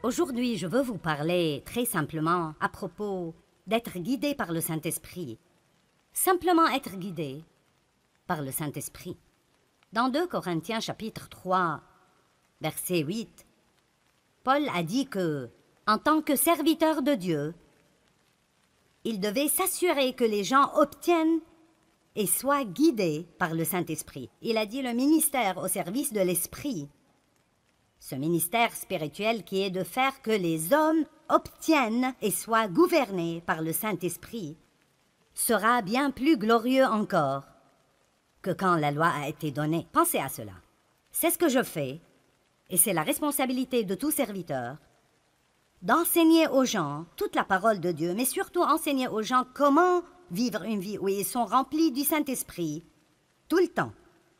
Aujourd'hui, je veux vous parler très simplement à propos d'être guidé par le Saint-Esprit. Simplement être guidé par le Saint-Esprit. Dans 2 Corinthiens chapitre 3, verset 8, Paul a dit que, en tant que serviteur de Dieu, il devait s'assurer que les gens obtiennent et soient guidés par le Saint-Esprit. Il a dit le ministère au service de l'Esprit. Ce ministère spirituel qui est de faire que les hommes obtiennent et soient gouvernés par le Saint-Esprit sera bien plus glorieux encore que quand la loi a été donnée. Pensez à cela. C'est ce que je fais, et c'est la responsabilité de tout serviteur, d'enseigner aux gens toute la parole de Dieu, mais surtout enseigner aux gens comment vivre une vie où ils sont remplis du Saint-Esprit tout le temps,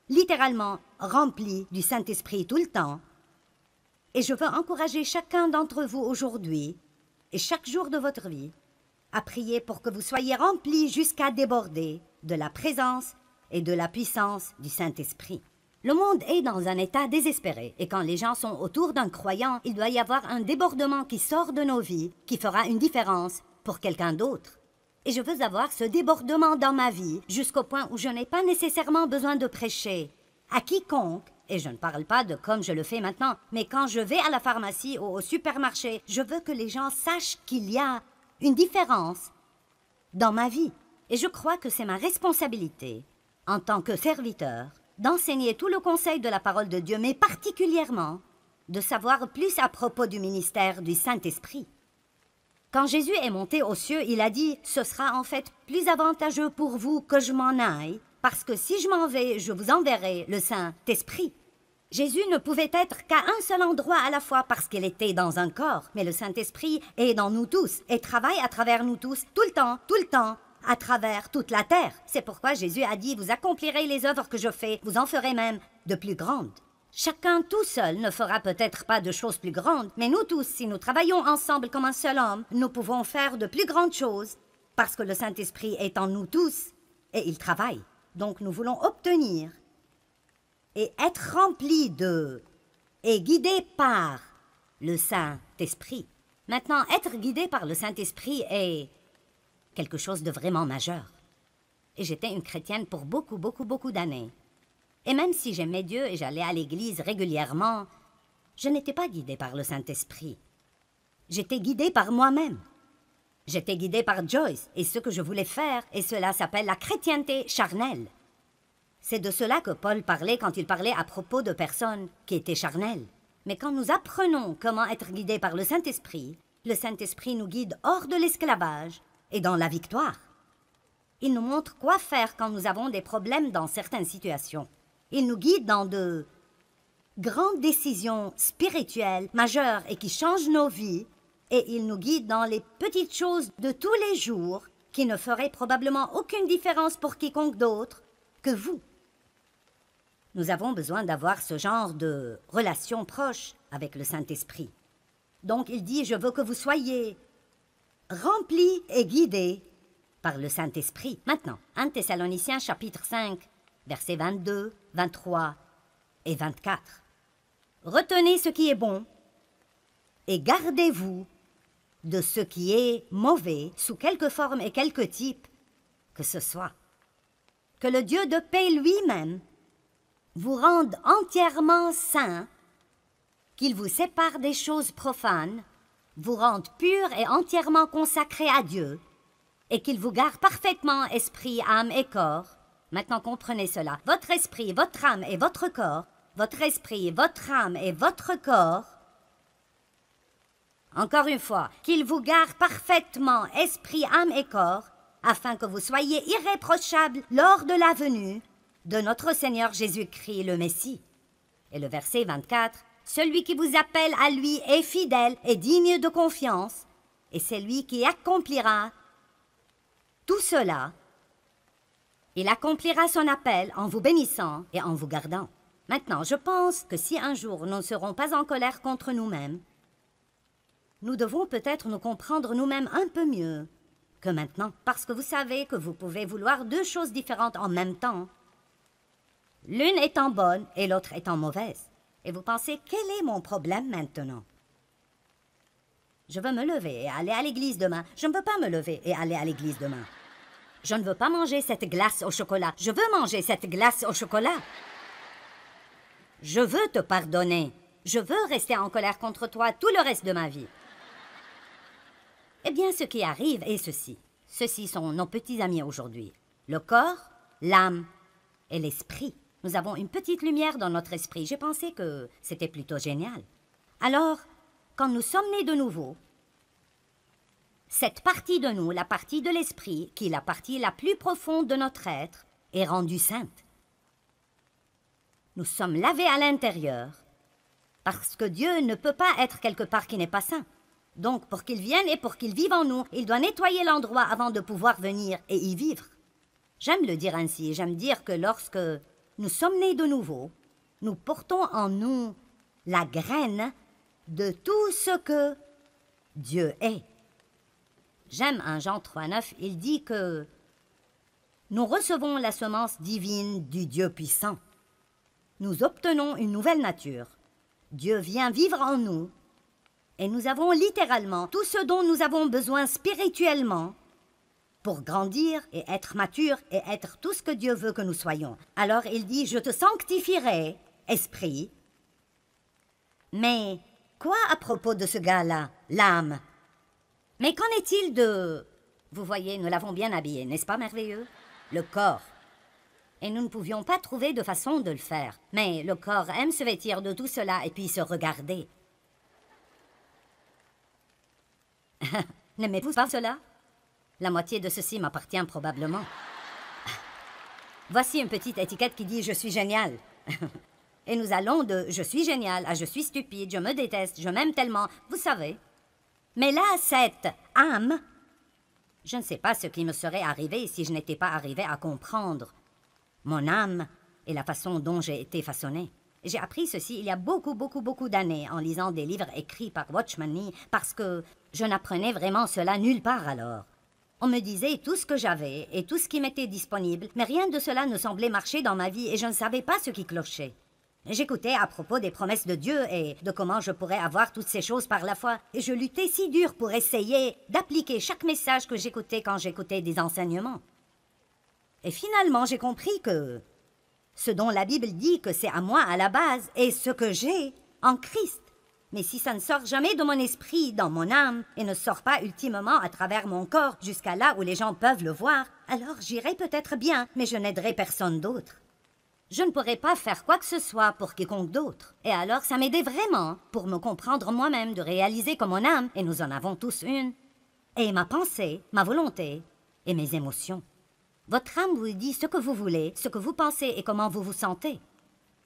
littéralement remplis du Saint-Esprit tout le temps. Et je veux encourager chacun d'entre vous aujourd'hui et chaque jour de votre vie à prier pour que vous soyez remplis jusqu'à déborder de la présence et de la puissance du Saint-Esprit. Le monde est dans un état désespéré et quand les gens sont autour d'un croyant, il doit y avoir un débordement qui sort de nos vies, qui fera une différence pour quelqu'un d'autre. Et je veux avoir ce débordement dans ma vie jusqu'au point où je n'ai pas nécessairement besoin de prêcher à quiconque. Et je ne parle pas de comme je le fais maintenant, mais quand je vais à la pharmacie ou au supermarché, je veux que les gens sachent qu'il y a une différence dans ma vie. Et je crois que c'est ma responsabilité, en tant que serviteur, d'enseigner tout le conseil de la parole de Dieu, mais particulièrement de savoir plus à propos du ministère du Saint-Esprit. Quand Jésus est monté aux cieux, il a dit « Ce sera en fait plus avantageux pour vous que je m'en aille, parce que si je m'en vais, je vous enverrai le Saint-Esprit. » Jésus ne pouvait être qu'à un seul endroit à la fois parce qu'il était dans un corps, mais le Saint-Esprit est dans nous tous et travaille à travers nous tous, tout le temps, à travers toute la terre. C'est pourquoi Jésus a dit « Vous accomplirez les œuvres que je fais, vous en ferez même de plus grandes. » Chacun tout seul ne fera peut-être pas de choses plus grandes, mais nous tous, si nous travaillons ensemble comme un seul homme, nous pouvons faire de plus grandes choses parce que le Saint-Esprit est en nous tous et il travaille. Donc nous voulons obtenir et être remplis de et guidés par le Saint-Esprit. Maintenant, être guidé par le Saint-Esprit est quelque chose de vraiment majeur. Et j'étais une chrétienne pour beaucoup d'années. Et même si j'aimais Dieu et j'allais à l'église régulièrement, je n'étais pas guidée par le Saint-Esprit. J'étais guidée par moi-même. J'étais guidée par Joyce et ce que je voulais faire, et cela s'appelle la chrétienté charnelle. C'est de cela que Paul parlait quand il parlait à propos de personnes qui étaient charnelles. Mais quand nous apprenons comment être guidés par le Saint-Esprit nous guide hors de l'esclavage et dans la victoire. Il nous montre quoi faire quand nous avons des problèmes dans certaines situations. Il nous guide dans de grandes décisions spirituelles majeures et qui changent nos vies. Et il nous guide dans les petites choses de tous les jours qui ne feraient probablement aucune différence pour quiconque d'autre que vous. Nous avons besoin d'avoir ce genre de relation proche avec le Saint-Esprit. Donc il dit « Je veux que vous soyez remplis et guidés par le Saint-Esprit. » Maintenant, 1 Thessaloniciens chapitre 5, versets 22, 23 et 24. « Retenez ce qui est bon et gardez-vous de ce qui est mauvais sous quelque forme et quelque type que ce soit. Que le Dieu de paix lui-même vous rende entièrement saints, qu'il vous sépare des choses profanes, vous rende purs et entièrement consacrés à Dieu, et qu'il vous garde parfaitement esprit, âme et corps. Maintenant comprenez cela. Votre esprit, votre âme et votre corps, votre esprit, votre âme et votre corps. Encore une fois, qu'il vous garde parfaitement esprit, âme et corps, afin que vous soyez irréprochables lors de la venue de notre Seigneur Jésus-Christ le Messie. Et le verset 24, « Celui qui vous appelle à lui est fidèle et digne de confiance, et c'est lui qui accomplira tout cela. Il accomplira son appel en vous bénissant et en vous gardant. » Maintenant, je pense que si un jour nous ne serons pas en colère contre nous-mêmes, nous devons peut-être nous comprendre nous-mêmes un peu mieux que maintenant, parce que vous savez que vous pouvez vouloir deux choses différentes en même temps. L'une étant bonne et l'autre étant mauvaise. Et vous pensez, quel est mon problème maintenant? Je veux me lever et aller à l'église demain. Je ne veux pas me lever et aller à l'église demain. Je ne veux pas manger cette glace au chocolat. Je veux manger cette glace au chocolat. Je veux te pardonner. Je veux rester en colère contre toi tout le reste de ma vie. Eh bien, ce qui arrive est ceci. Ceux-ci sont nos petits amis aujourd'hui. Le corps, l'âme et l'esprit. Nous avons une petite lumière dans notre esprit. J'ai pensé que c'était plutôt génial. Alors, quand nous sommes nés de nouveau, cette partie de nous, la partie de l'esprit, qui est la partie la plus profonde de notre être, est rendue sainte. Nous sommes lavés à l'intérieur, parce que Dieu ne peut pas être quelque part qui n'est pas saint. Donc, pour qu'il vienne et pour qu'il vive en nous, il doit nettoyer l'endroit avant de pouvoir venir et y vivre. J'aime le dire ainsi, j'aime dire que lorsque nous sommes nés de nouveau, nous portons en nous la graine de tout ce que Dieu est. J'aime 1 Jean 3,9, il dit que nous recevons la semence divine du Dieu puissant. Nous obtenons une nouvelle nature. Dieu vient vivre en nous et nous avons littéralement tout ce dont nous avons besoin spirituellement pour grandir et être matures et être tout ce que Dieu veut que nous soyons. Alors il dit, je te sanctifierai, esprit. Mais quoi à propos de ce gars-là, l'âme? Mais qu'en est-il de... Vous voyez, nous l'avons bien habillé, n'est-ce pas merveilleux? Le corps. Et nous ne pouvions pas trouver de façon de le faire. Mais le corps aime se vêtir de tout cela et puis se regarder. N'aimez-vous pas cela? La moitié de ceci m'appartient probablement. Voici une petite étiquette qui dit « Je suis génial ». Et nous allons de « Je suis génial » à « Je suis stupide, je me déteste, je m'aime tellement ». Vous savez. Mais là, cette âme, je ne sais pas ce qui me serait arrivé si je n'étais pas arrivé à comprendre mon âme et la façon dont j'ai été façonné. J'ai appris ceci il y a beaucoup d'années en lisant des livres écrits par Watchman Nee parce que je n'apprenais vraiment cela nulle part alors. On me disait tout ce que j'avais et tout ce qui m'était disponible, mais rien de cela ne semblait marcher dans ma vie et je ne savais pas ce qui clochait. J'écoutais à propos des promesses de Dieu et de comment je pourrais avoir toutes ces choses par la foi, et je luttais si dur pour essayer d'appliquer chaque message que j'écoutais quand j'écoutais des enseignements. Et finalement, j'ai compris que ce dont la Bible dit que c'est à moi à la base est ce que j'ai en Christ. Mais si ça ne sort jamais de mon esprit, dans mon âme, et ne sort pas ultimement à travers mon corps jusqu'à là où les gens peuvent le voir, alors j'irai peut-être bien, mais je n'aiderai personne d'autre. Je ne pourrais pas faire quoi que ce soit pour quiconque d'autre. Et alors ça m'aidait vraiment pour me comprendre moi-même, de réaliser que mon âme, et nous en avons tous une, et ma pensée, ma volonté et mes émotions. Votre âme vous dit ce que vous voulez, ce que vous pensez et comment vous vous sentez.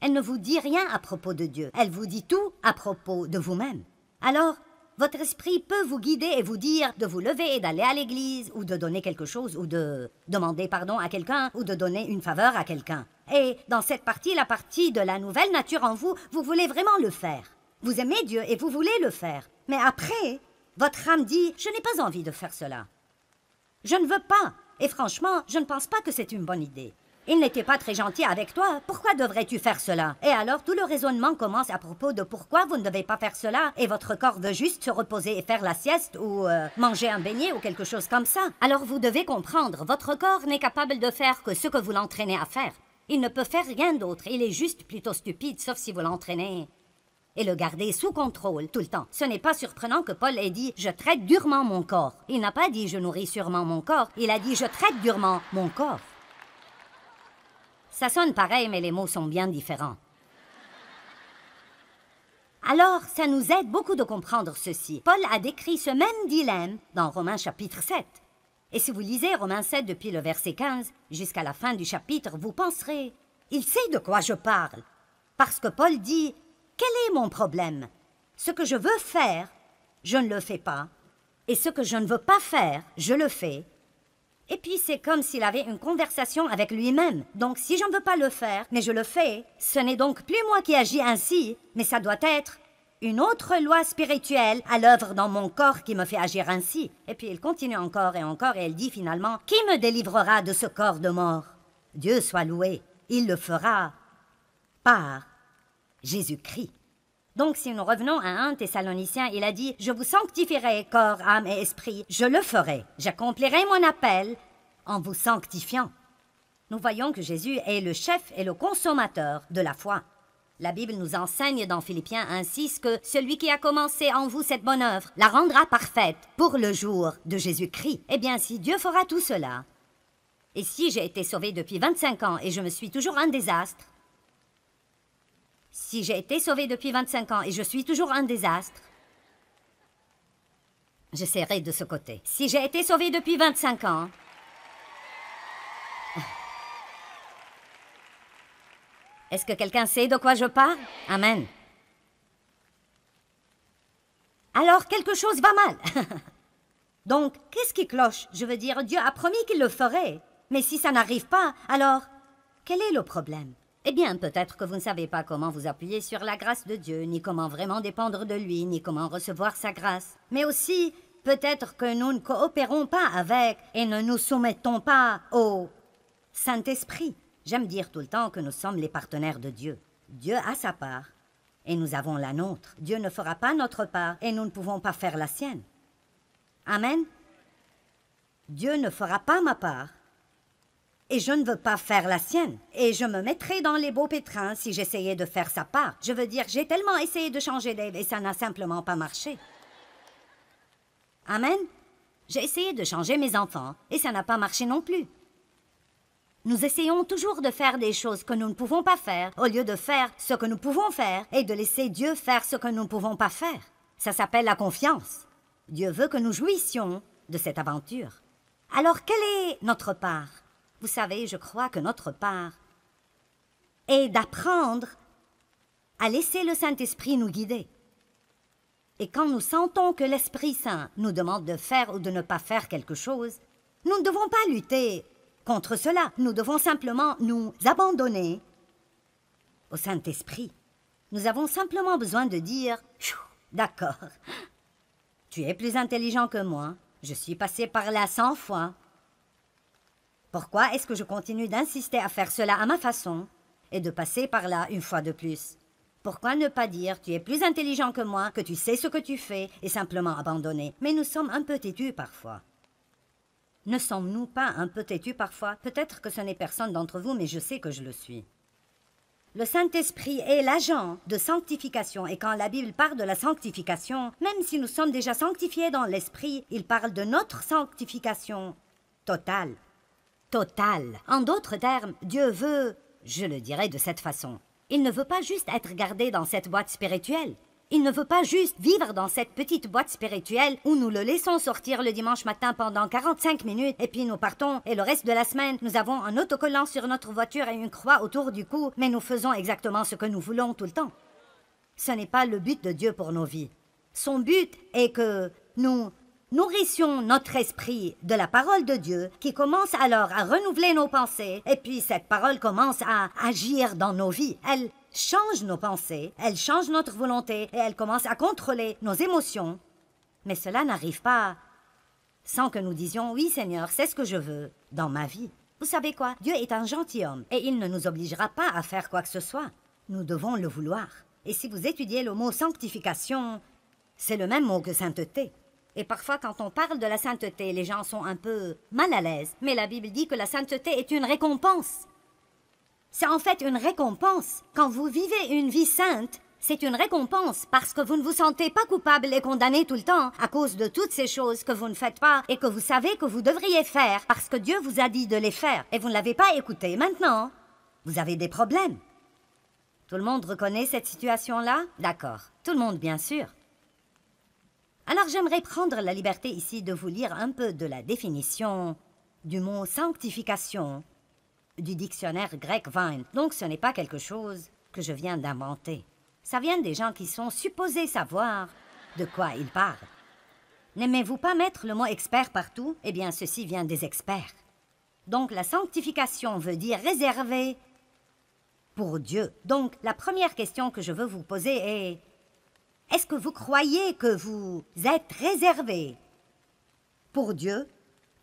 Elle ne vous dit rien à propos de Dieu, elle vous dit tout à propos de vous-même. Alors, votre esprit peut vous guider et vous dire de vous lever et d'aller à l'église, ou de donner quelque chose, ou de demander pardon à quelqu'un, ou de donner une faveur à quelqu'un. Et dans cette partie, la partie de la nouvelle nature en vous, vous voulez vraiment le faire. Vous aimez Dieu et vous voulez le faire. Mais après, votre âme dit « Je n'ai pas envie de faire cela. Je ne veux pas. Et franchement, je ne pense pas que c'est une bonne idée. Il n'était pas très gentil avec toi. Pourquoi devrais-tu faire cela? » Et alors, tout le raisonnement commence à propos de pourquoi vous ne devez pas faire cela et votre corps veut juste se reposer et faire la sieste ou manger un beignet ou quelque chose comme ça. Alors, vous devez comprendre, votre corps n'est capable de faire que ce que vous l'entraînez à faire. Il ne peut faire rien d'autre. Il est juste plutôt stupide, sauf si vous l'entraînez et le gardez sous contrôle tout le temps. Ce n'est pas surprenant que Paul ait dit « Je traite durement mon corps ». Il n'a pas dit « Je nourris sûrement mon corps ». Il a dit « Je traite durement mon corps ». Ça sonne pareil, mais les mots sont bien différents. Alors, ça nous aide beaucoup de comprendre ceci. Paul a décrit ce même dilemme dans Romains chapitre 7. Et si vous lisez Romains 7 depuis le verset 15 jusqu'à la fin du chapitre, vous penserez « Il sait de quoi je parle ». Parce que Paul dit « Quel est mon problème? Ce que je veux faire, je ne le fais pas. Et ce que je ne veux pas faire, je le fais. » Et puis c'est comme s'il avait une conversation avec lui-même. Donc si je ne veux pas le faire, mais je le fais, ce n'est donc plus moi qui agis ainsi, mais ça doit être une autre loi spirituelle à l'œuvre dans mon corps qui me fait agir ainsi. Et puis il continue encore et il dit finalement, « Qui me délivrera de ce corps de mort? Dieu soit loué, il le fera par Jésus-Christ. » Donc si nous revenons à 1 Thessaloniciens, il a dit « Je vous sanctifierai corps, âme et esprit. Je le ferai. J'accomplirai mon appel en vous sanctifiant. » Nous voyons que Jésus est le chef et le consommateur de la foi. La Bible nous enseigne dans Philippiens 1,6 que celui qui a commencé en vous cette bonne œuvre la rendra parfaite pour le jour de Jésus-Christ. Eh bien, si Dieu fera tout cela, et si j'ai été sauvé depuis 25 ans et je me suis toujours un désastre, si j'ai été sauvé depuis 25 ans et je suis toujours un désastre, j'essaierai de ce côté. Si j'ai été sauvé depuis 25 ans, est-ce que quelqu'un sait de quoi je parle? Amen. Alors, quelque chose va mal. Donc, qu'est-ce qui cloche? Je veux dire, Dieu a promis qu'il le ferait. Mais si ça n'arrive pas, alors, quel est le problème? Eh bien, peut-être que vous ne savez pas comment vous appuyer sur la grâce de Dieu, ni comment vraiment dépendre de lui, ni comment recevoir sa grâce. Mais aussi, peut-être que nous ne coopérons pas avec et ne nous soumettons pas au Saint-Esprit. J'aime dire tout le temps que nous sommes les partenaires de Dieu. Dieu a sa part et nous avons la nôtre. Dieu ne fera pas notre part et nous ne pouvons pas faire la sienne. Amen. Dieu ne fera pas ma part et je ne veux pas faire la sienne. Et je me mettrais dans les beaux pétrins si j'essayais de faire sa part. Je veux dire, j'ai tellement essayé de changer Dave et ça n'a simplement pas marché. Amen. J'ai essayé de changer mes enfants et ça n'a pas marché non plus. Nous essayons toujours de faire des choses que nous ne pouvons pas faire, au lieu de faire ce que nous pouvons faire et de laisser Dieu faire ce que nous ne pouvons pas faire. Ça s'appelle la confiance. Dieu veut que nous jouissions de cette aventure. Alors, quelle est notre part? Vous savez, je crois que notre part est d'apprendre à laisser le Saint-Esprit nous guider. Et quand nous sentons que l'Esprit Saint nous demande de faire ou de ne pas faire quelque chose, nous ne devons pas lutter contre cela. Nous devons simplement nous abandonner au Saint-Esprit. Nous avons simplement besoin de dire « D'accord, tu es plus intelligent que moi, je suis passé par là 100 fois. Pourquoi est-ce que je continue d'insister à faire cela à ma façon et de passer par là une fois de plus? Pourquoi ne pas dire « Tu es plus intelligent que moi, que tu sais ce que tu fais » et simplement abandonner? Mais nous sommes un peu têtus parfois. Ne sommes-nous pas un peu têtus parfois? Peut-être que ce n'est personne d'entre vous, mais je sais que je le suis. Le Saint-Esprit est l'agent de sanctification, et quand la Bible parle de la sanctification, même si nous sommes déjà sanctifiés dans l'Esprit, il parle de notre sanctification totale. Totale. En d'autres termes, Dieu veut, je le dirais de cette façon, il ne veut pas juste être gardé dans cette boîte spirituelle. Il ne veut pas juste vivre dans cette petite boîte spirituelle où nous le laissons sortir le dimanche matin pendant 45 minutes et puis nous partons et le reste de la semaine, nous avons un autocollant sur notre voiture et une croix autour du cou, mais nous faisons exactement ce que nous voulons tout le temps. Ce n'est pas le but de Dieu pour nos vies. Son but est que nous nourrissions notre esprit de la parole de Dieu qui commence alors à renouveler nos pensées et puis cette parole commence à agir dans nos vies. Elle change nos pensées, elle change notre volonté et elle commence à contrôler nos émotions. Mais cela n'arrive pas sans que nous disions « Oui Seigneur, c'est ce que je veux dans ma vie ». Vous savez quoi? Dieu est un gentilhomme et il ne nous obligera pas à faire quoi que ce soit. Nous devons le vouloir. Et si vous étudiez le mot sanctification, c'est le même mot que sainteté. Et parfois, quand on parle de la sainteté, les gens sont un peu mal à l'aise. Mais la Bible dit que la sainteté est une récompense. C'est en fait une récompense. Quand vous vivez une vie sainte, c'est une récompense parce que vous ne vous sentez pas coupable et condamné tout le temps à cause de toutes ces choses que vous ne faites pas et que vous savez que vous devriez faire parce que Dieu vous a dit de les faire et vous ne l'avez pas écouté. Maintenant, vous avez des problèmes. Tout le monde reconnaît cette situation-là? D'accord. Tout le monde, bien sûr. Alors j'aimerais prendre la liberté ici de vous lire un peu de la définition du mot sanctification du dictionnaire grec Vine. Donc ce n'est pas quelque chose que je viens d'inventer. Ça vient des gens qui sont supposés savoir de quoi ils parlent. N'aimez-vous pas mettre le mot expert partout? Eh bien ceci vient des experts. Donc la sanctification veut dire réservé pour Dieu. Donc la première question que je veux vous poser est: est-ce que vous croyez que vous êtes réservé pour Dieu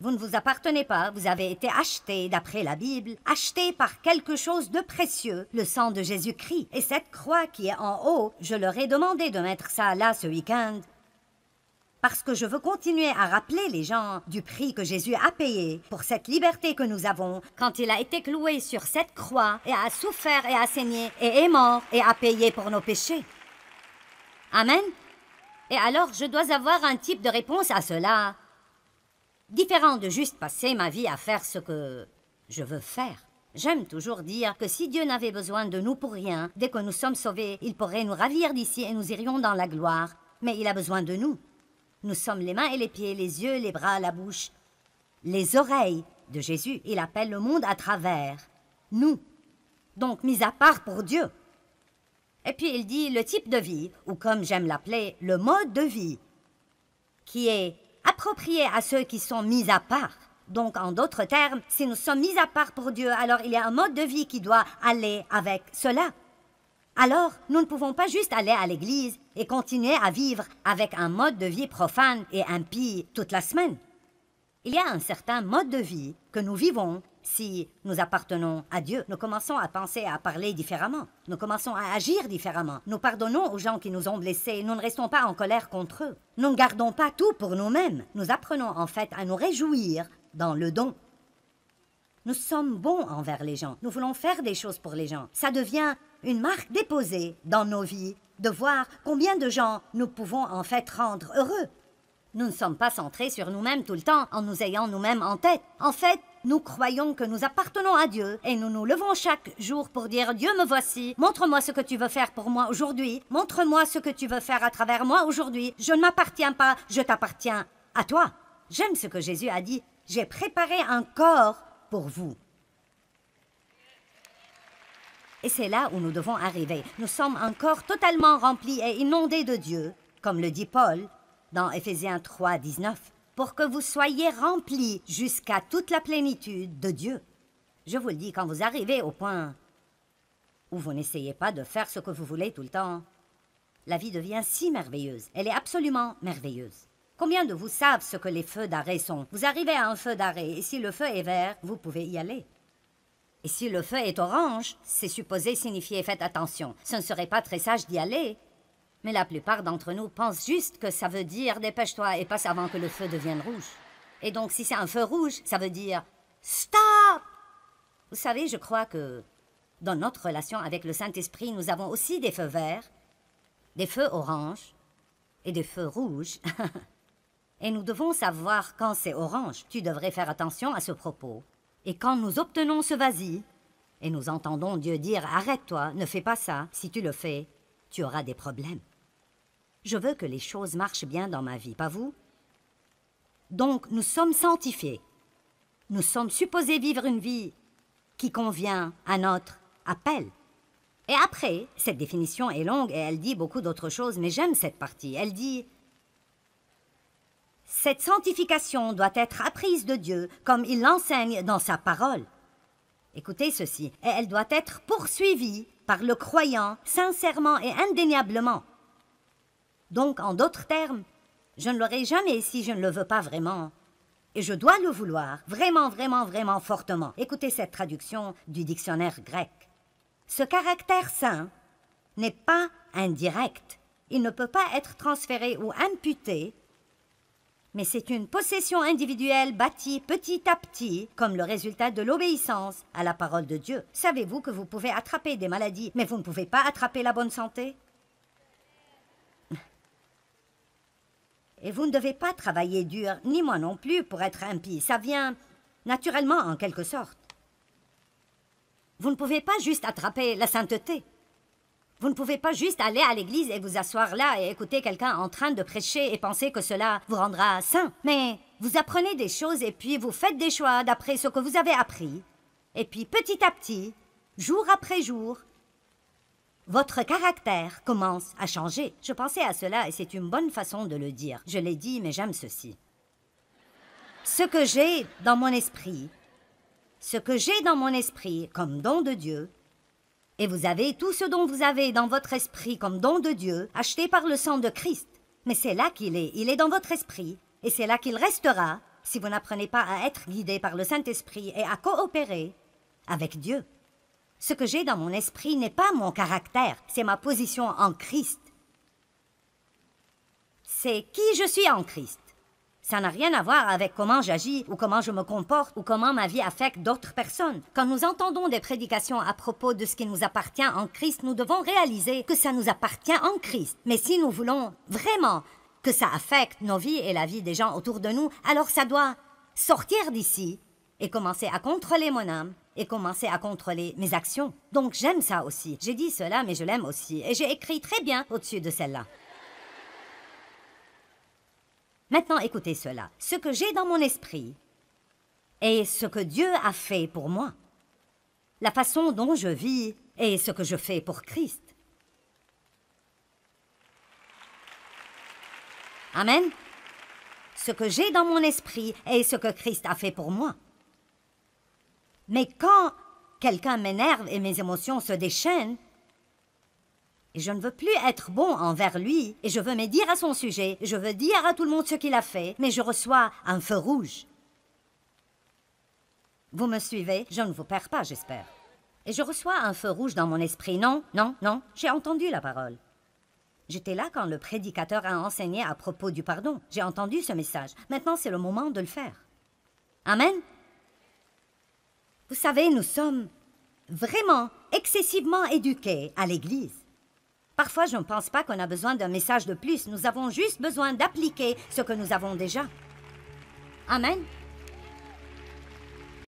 Vous ne vous appartenez pas, vous avez été acheté, d'après la Bible, acheté par quelque chose de précieux, le sang de Jésus-Christ. Et cette croix qui est en haut, je leur ai demandé de mettre ça là ce week-end, parce que je veux continuer à rappeler les gens du prix que Jésus a payé pour cette liberté que nous avons quand il a été cloué sur cette croix et a souffert et a saigné et est mort et a payé pour nos péchés. Amen. Et alors, je dois avoir un type de réponse à cela, différent de juste passer ma vie à faire ce que je veux faire. J'aime toujours dire que si Dieu n'avait besoin de nous pour rien, dès que nous sommes sauvés, il pourrait nous ravir d'ici et nous irions dans la gloire. Mais il a besoin de nous. Nous sommes les mains et les pieds, les yeux, les bras, la bouche, les oreilles de Jésus. Il appelle le monde à travers nous. Donc, mis à part pour Dieu. Et puis il dit le type de vie, ou comme j'aime l'appeler, le mode de vie, qui est approprié à ceux qui sont mis à part. Donc, en d'autres termes, si nous sommes mis à part pour Dieu, alors il y a un mode de vie qui doit aller avec cela. Alors, nous ne pouvons pas juste aller à l'église et continuer à vivre avec un mode de vie profane et impie toute la semaine. Il y a un certain mode de vie que nous vivons si nous appartenons à Dieu. Nous commençons à penser et à parler différemment. Nous commençons à agir différemment. Nous pardonnons aux gens qui nous ont blessés. Nous ne restons pas en colère contre eux. Nous ne gardons pas tout pour nous-mêmes. Nous apprenons en fait à nous réjouir dans le don. Nous sommes bons envers les gens. Nous voulons faire des choses pour les gens. Ça devient une marque déposée dans nos vies de voir combien de gens nous pouvons en fait rendre heureux. Nous ne sommes pas centrés sur nous-mêmes tout le temps en nous ayant nous-mêmes en tête. En fait, nous croyons que nous appartenons à Dieu et nous nous levons chaque jour pour dire « Dieu, me voici, montre-moi ce que tu veux faire pour moi aujourd'hui, montre-moi ce que tu veux faire à travers moi aujourd'hui, je ne m'appartiens pas, je t'appartiens à toi. » J'aime ce que Jésus a dit « J'ai préparé un corps pour vous. » Et c'est là où nous devons arriver. Nous sommes un corps totalement rempli et inondé de Dieu, comme le dit Paul dans Éphésiens 3, 19, pour que vous soyez remplis jusqu'à toute la plénitude de Dieu. Je vous le dis, quand vous arrivez au point où vous n'essayez pas de faire ce que vous voulez tout le temps, la vie devient si merveilleuse. Elle est absolument merveilleuse. Combien de vous savent ce que les feux d'arrêt sont? Vous arrivez à un feu d'arrêt et si le feu est vert, vous pouvez y aller. Et si le feu est orange, c'est supposé signifier « faites attention ». Ce ne serait pas très sage d'y aller, mais la plupart d'entre nous pensent juste que ça veut dire « dépêche-toi et passe avant que le feu devienne rouge ». Et donc si c'est un feu rouge, ça veut dire « stop ». Vous savez, je crois que dans notre relation avec le Saint-Esprit, nous avons aussi des feux verts, des feux oranges et des feux rouges. Et nous devons savoir quand c'est orange. Tu devrais faire attention à ce propos. Et quand nous obtenons ce vas-y, et nous entendons Dieu dire « Arrête-toi, ne fais pas ça, si tu le fais, tu auras des problèmes. » Je veux que les choses marchent bien dans ma vie, pas vous? Donc, nous sommes sanctifiés. Nous sommes supposés vivre une vie qui convient à notre appel. Et après, cette définition est longue et elle dit beaucoup d'autres choses, mais j'aime cette partie. Elle dit « Cette sanctification doit être apprise de Dieu comme il l'enseigne dans sa parole. » Écoutez ceci. Et elle doit être poursuivie par le croyant sincèrement et indéniablement. Donc, en d'autres termes, je ne l'aurai jamais si je ne le veux pas vraiment. Et je dois le vouloir, vraiment, vraiment, vraiment fortement. Écoutez cette traduction du dictionnaire grec. Ce caractère saint n'est pas indirect. Il ne peut pas être transféré ou imputé, mais c'est une possession individuelle bâtie petit à petit comme le résultat de l'obéissance à la parole de Dieu. Savez-vous que vous pouvez attraper des maladies, mais vous ne pouvez pas attraper la bonne santé? Et vous ne devez pas travailler dur, ni moi non plus, pour être impie. Ça vient naturellement, en quelque sorte. Vous ne pouvez pas juste attraper la sainteté. Vous ne pouvez pas juste aller à l'église et vous asseoir là et écouter quelqu'un en train de prêcher et penser que cela vous rendra saint. Mais vous apprenez des choses et puis vous faites des choix d'après ce que vous avez appris. Et puis petit à petit, jour après jour, votre caractère commence à changer. Je pensais à cela et c'est une bonne façon de le dire. Je l'ai dit, mais j'aime ceci. Ce que j'ai dans mon esprit comme don de Dieu, et vous avez tout ce dont vous avez dans votre esprit comme don de Dieu, acheté par le sang de Christ. Mais c'est là qu'il est dans votre esprit, et c'est là qu'il restera si vous n'apprenez pas à être guidé par le Saint-Esprit et à coopérer avec Dieu. Ce que j'ai dans mon esprit n'est pas mon caractère, c'est ma position en Christ. C'est qui je suis en Christ. Ça n'a rien à voir avec comment j'agis ou comment je me comporte ou comment ma vie affecte d'autres personnes. Quand nous entendons des prédications à propos de ce qui nous appartient en Christ, nous devons réaliser que ça nous appartient en Christ. Mais si nous voulons vraiment que ça affecte nos vies et la vie des gens autour de nous, alors ça doit sortir d'ici et commencer à contrôler mon âme et commencer à contrôler mes actions. Donc j'aime ça aussi. J'ai dit cela, mais je l'aime aussi. Et j'ai écrit très bien au-dessus de celle-là. Maintenant, écoutez cela. Ce que j'ai dans mon esprit est ce que Dieu a fait pour moi. La façon dont je vis est ce que je fais pour Christ. Amen. Ce que j'ai dans mon esprit est ce que Christ a fait pour moi. Mais quand quelqu'un m'énerve et mes émotions se déchaînent, et je ne veux plus être bon envers lui, et je veux me dire à son sujet, je veux dire à tout le monde ce qu'il a fait, mais je reçois un feu rouge. Vous me suivez? Je ne vous perds pas, j'espère. Et je reçois un feu rouge dans mon esprit. Non, non, non, j'ai entendu la parole. J'étais là quand le prédicateur a enseigné à propos du pardon. J'ai entendu ce message. Maintenant, c'est le moment de le faire. Amen. Vous savez, nous sommes vraiment excessivement éduqués à l'Église. Parfois, je ne pense pas qu'on a besoin d'un message de plus. Nous avons juste besoin d'appliquer ce que nous avons déjà. Amen.